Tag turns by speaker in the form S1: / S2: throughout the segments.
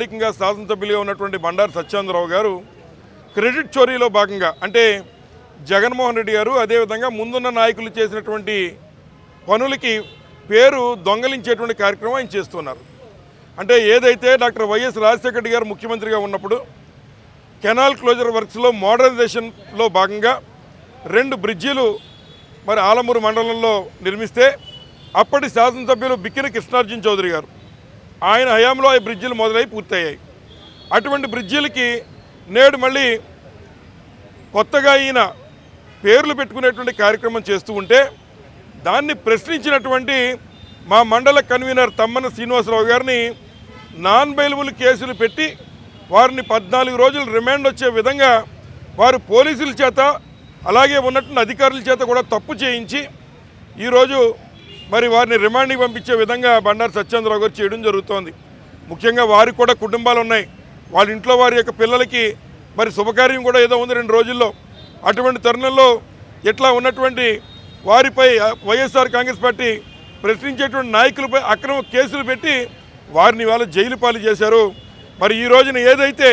S1: స్థానికంగా శాసనసభ్యులుగా ఉన్నటువంటి బండారు సత్యేంద్రరావు గారు క్రెడిట్ చోరీలో భాగంగా అంటే జగన్మోహన్ రెడ్డి గారు అదేవిధంగా ముందున్న నాయకులు చేసినటువంటి పనులకి పేరు దొంగలించేటువంటి కార్యక్రమం ఆయన చేస్తున్నారు. అంటే ఏదైతే డాక్టర్ వైఎస్ రాజశేఖర రెడ్డి గారు ముఖ్యమంత్రిగా ఉన్నప్పుడు కెనాల్ క్లోజర్ వర్క్స్లో మోడర్నైజేషన్లో భాగంగా 2 బ్రిడ్జీలు మరి ఆలమూరు మండలంలో నిర్మిస్తే అప్పటి శాసనసభ్యులు బిక్కిన కృష్ణార్జున చౌదరి గారు ఆయన హయాంలో ఈ బ్రిడ్జీలు మొదలై పూర్తయ్యాయి. అటువంటి బ్రిడ్జీలకి నేడు మళ్ళీ కొత్తగా ఈయన పేర్లు పెట్టుకునేటువంటి కార్యక్రమం చేస్తూ ఉంటే దాన్ని ప్రశ్నించినటువంటి మా మండల కన్వీనర్ తమ్మన శ్రీనివాసరావు గారిని నాన్ బెయిలబుల్ కేసులు పెట్టి వారిని 14 రోజులు రిమాండ్ వచ్చే విధంగా వారు పోలీసుల చేత అలాగే ఉన్నటువంటి అధికారుల చేత కూడా తప్పు చేయించి ఈరోజు మరి వారిని రిమాండ్కి పంపించే విధంగా బండారు సత్యేంద్రరావు గారు చేయడం జరుగుతోంది. ముఖ్యంగా వారికి కూడా కుటుంబాలు ఉన్నాయి, వాళ్ళ ఇంట్లో వారి యొక్క పిల్లలకి మరి శుభకార్యం కూడా ఏదో ఉంది 2 రోజుల్లో. అటువంటి తరుణంలో ఇట్లా ఉన్నటువంటి వారిపై వైఎస్ఆర్ కాంగ్రెస్ పార్టీ ప్రశ్నించేటువంటి నాయకులపై అక్రమ కేసులు పెట్టి వారిని వాళ్ళ జైలు పాలు చేశారు. మరి ఈ రోజున ఏదైతే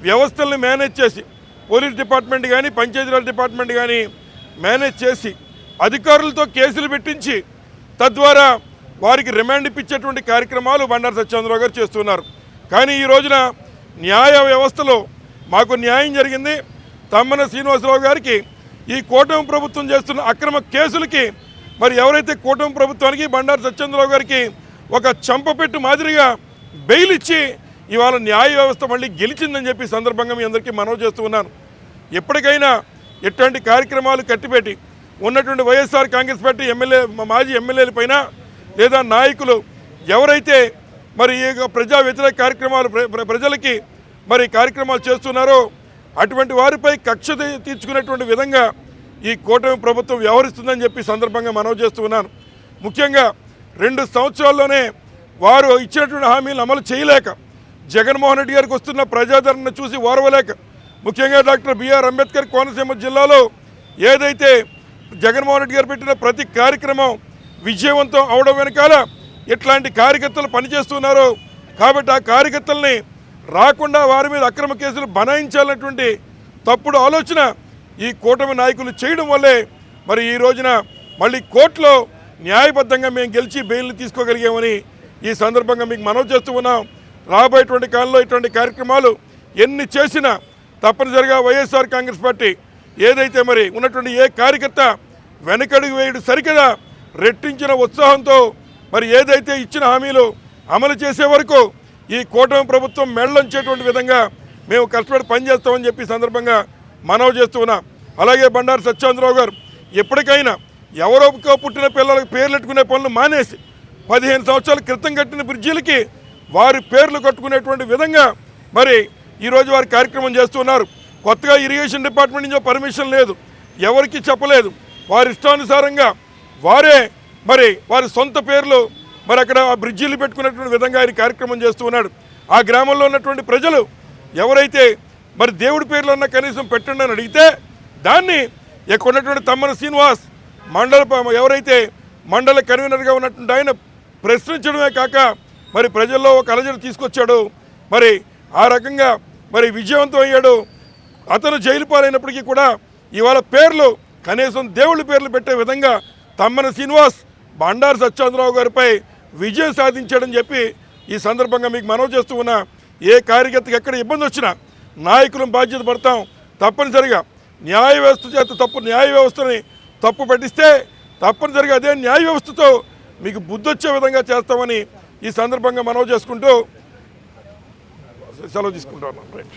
S1: వ్యవస్థలను మేనేజ్ చేసి పోలీస్ డిపార్ట్మెంట్ కానీ పంచాయతీరాజ్ డిపార్ట్మెంట్ కానీ మేనేజ్ చేసి అధికారులతో కేసులు పెట్టించి తద్వారా వారికి రిమాండ్ ఇప్పించేటువంటి కార్యక్రమాలు బండారు సత్యేంద్రరావు గారు చేస్తున్నారు. కానీ ఈ రోజున న్యాయ వ్యవస్థలో మాకు న్యాయం జరిగింది. తమ్మన శ్రీనివాసరావు గారికి ఈ కూటమి ప్రభుత్వం చేస్తున్న అక్రమ కేసులకి మరి ఎవరైతే కూటమి ప్రభుత్వానికి బండారు సత్యేంద్రరావు గారికి ఒక చంపపెట్టు మాదిరిగా బెయిల్ ఇచ్చి ఇవాళ న్యాయ వ్యవస్థ మళ్ళీ గెలిచిందని చెప్పి సందర్భంగా మీ అందరికీ మనవి చేస్తూ ఉన్నాను. ఎప్పటికైనా ఎట్లాంటి కార్యక్రమాలు కట్టిపెట్టి ఉన్నటువంటి వైఎస్ఆర్ కాంగ్రెస్ పార్టీ మాజీ ఎమ్మెల్యేల పైన లేదా నాయకులు ఎవరైతే మరి ఈ ప్రజా వ్యతిరేక కార్యక్రమాలు ప్రజలకి మరి కార్యక్రమాలు చేస్తున్నారో అటువంటి వారిపై కక్ష తీర్చుకునేటువంటి విధంగా ఈ కూటమి ప్రభుత్వం వ్యవహరిస్తుందని చెప్పి సందర్భంగా మనవి చేస్తూ ఉన్నాను. ముఖ్యంగా 2 సంవత్సరాల్లోనే వారు ఇచ్చినటువంటి హామీలను అమలు చేయలేక జగన్మోహన్ రెడ్డి గారికి వస్తున్న ప్రజాదరణ చూసి ఓర్వలేక ముఖ్యంగా డాక్టర్ బిఆర్ అంబేద్కర్ కోనసీమ జిల్లాలో ఏదైతే జగన్మోహన్ రెడ్డి గారు పెట్టిన ప్రతి కార్యక్రమం విజయవంతం అవడం వెనకాల ఇట్లాంటి కార్యకర్తలు పనిచేస్తున్నారో కాబట్టి ఆ కార్యకర్తల్ని రాకుండా వారి మీద అక్రమ కేసులు బనాయించాలన్నటువంటి తప్పుడు ఆలోచన ఈ కూటమి నాయకులు చేయడం వల్లే మరి ఈ రోజున మళ్ళీ కోర్టులో న్యాయబద్ధంగా మేము గెలిచి బెయిల్ని తీసుకోగలిగామని ఈ సందర్భంగా మీకు మనవి చేస్తూ ఉన్నాం. రాబోయేటువంటి కాలంలో ఇటువంటి కార్యక్రమాలు ఎన్ని చేసినా తప్పనిసరిగా వైఎస్ఆర్ కాంగ్రెస్ పార్టీ ఏదైతే మరి ఉన్నటువంటి ఏ కార్యకర్త వెనకడుగు వేయడు సరికదా రెట్టించిన ఉత్సాహంతో మరి ఏదైతే ఇచ్చిన హామీలు అమలు చేసే వరకు ఈ కూటమి ప్రభుత్వం మెడలంచేటువంటి విధంగా మేము కష్టపడి పనిచేస్తామని చెప్పి సందర్భంగా మనవి చేస్తూ ఉన్నాం. అలాగే బండారు సత్యేంద్రరావు గారు ఎప్పటికైనా ఎవరోకో పుట్టిన పిల్లలకు పేర్లు పెట్టుకునే పనులు మానేసి 15 సంవత్సరాల క్రితం కట్టిన బ్రిడ్జీలకి వారి పేర్లు కట్టుకునేటువంటి విధంగా మరి ఈరోజు వారి కార్యక్రమం చేస్తున్నారు. కొత్తగా ఇరిగేషన్ డిపార్ట్మెంట్ నుంచి పర్మిషన్ లేదు, ఎవరికి చెప్పలేదు, వారి ఇష్టానుసారంగా వారే మరి వారి సొంత పేర్లు మరి అక్కడ ఆ బ్రిడ్జీలు పెట్టుకునేటువంటి విధంగా ఆయన కార్యక్రమం చేస్తూ ఉన్నాడు. ఆ గ్రామంలో ఉన్నటువంటి ప్రజలు ఎవరైతే మరి దేవుడి పేర్లు అన్న కనీసం పెట్టండి అని అడిగితే దాన్ని ఇక్కడ ఉన్నటువంటి తమ్మన శ్రీనివాస్ ఎవరైతే మండల కన్వీనర్గా ఉన్నటువంటి ఆయన ప్రశ్నించడమే కాక మరి ప్రజల్లో ఒక అలజడి తీసుకొచ్చాడు. మరి ఆ రకంగా మరి విజయవంతం అయ్యాడు. అతను జైలు పాలైనప్పటికీ కూడా ఇవాళ పేర్లు కనీసం దేవుళ్ళ పేర్లు పెట్టే విధంగా తమ్మన శ్రీనివాస్ బండారు సత్యేంద్రరావు గారిపై విజయం సాధించాడని చెప్పి ఈ సందర్భంగా మీకు మనవి చేస్తూ ఉన్నా. ఏ కార్యకర్తకి ఎక్కడ ఇబ్బంది వచ్చినా నాయకులను బాధ్యత పడతాం. తప్పనిసరిగా న్యాయ వ్యవస్థ చేత న్యాయ వ్యవస్థని తప్పు పట్టిస్తే తప్పనిసరిగా అదే న్యాయ వ్యవస్థతో మీకు బుద్ధి వచ్చే విధంగా చేస్తామని ఈ సందర్భంగా మనవి చేసుకుంటూ సెలవు తీసుకుంటాను. రైట్.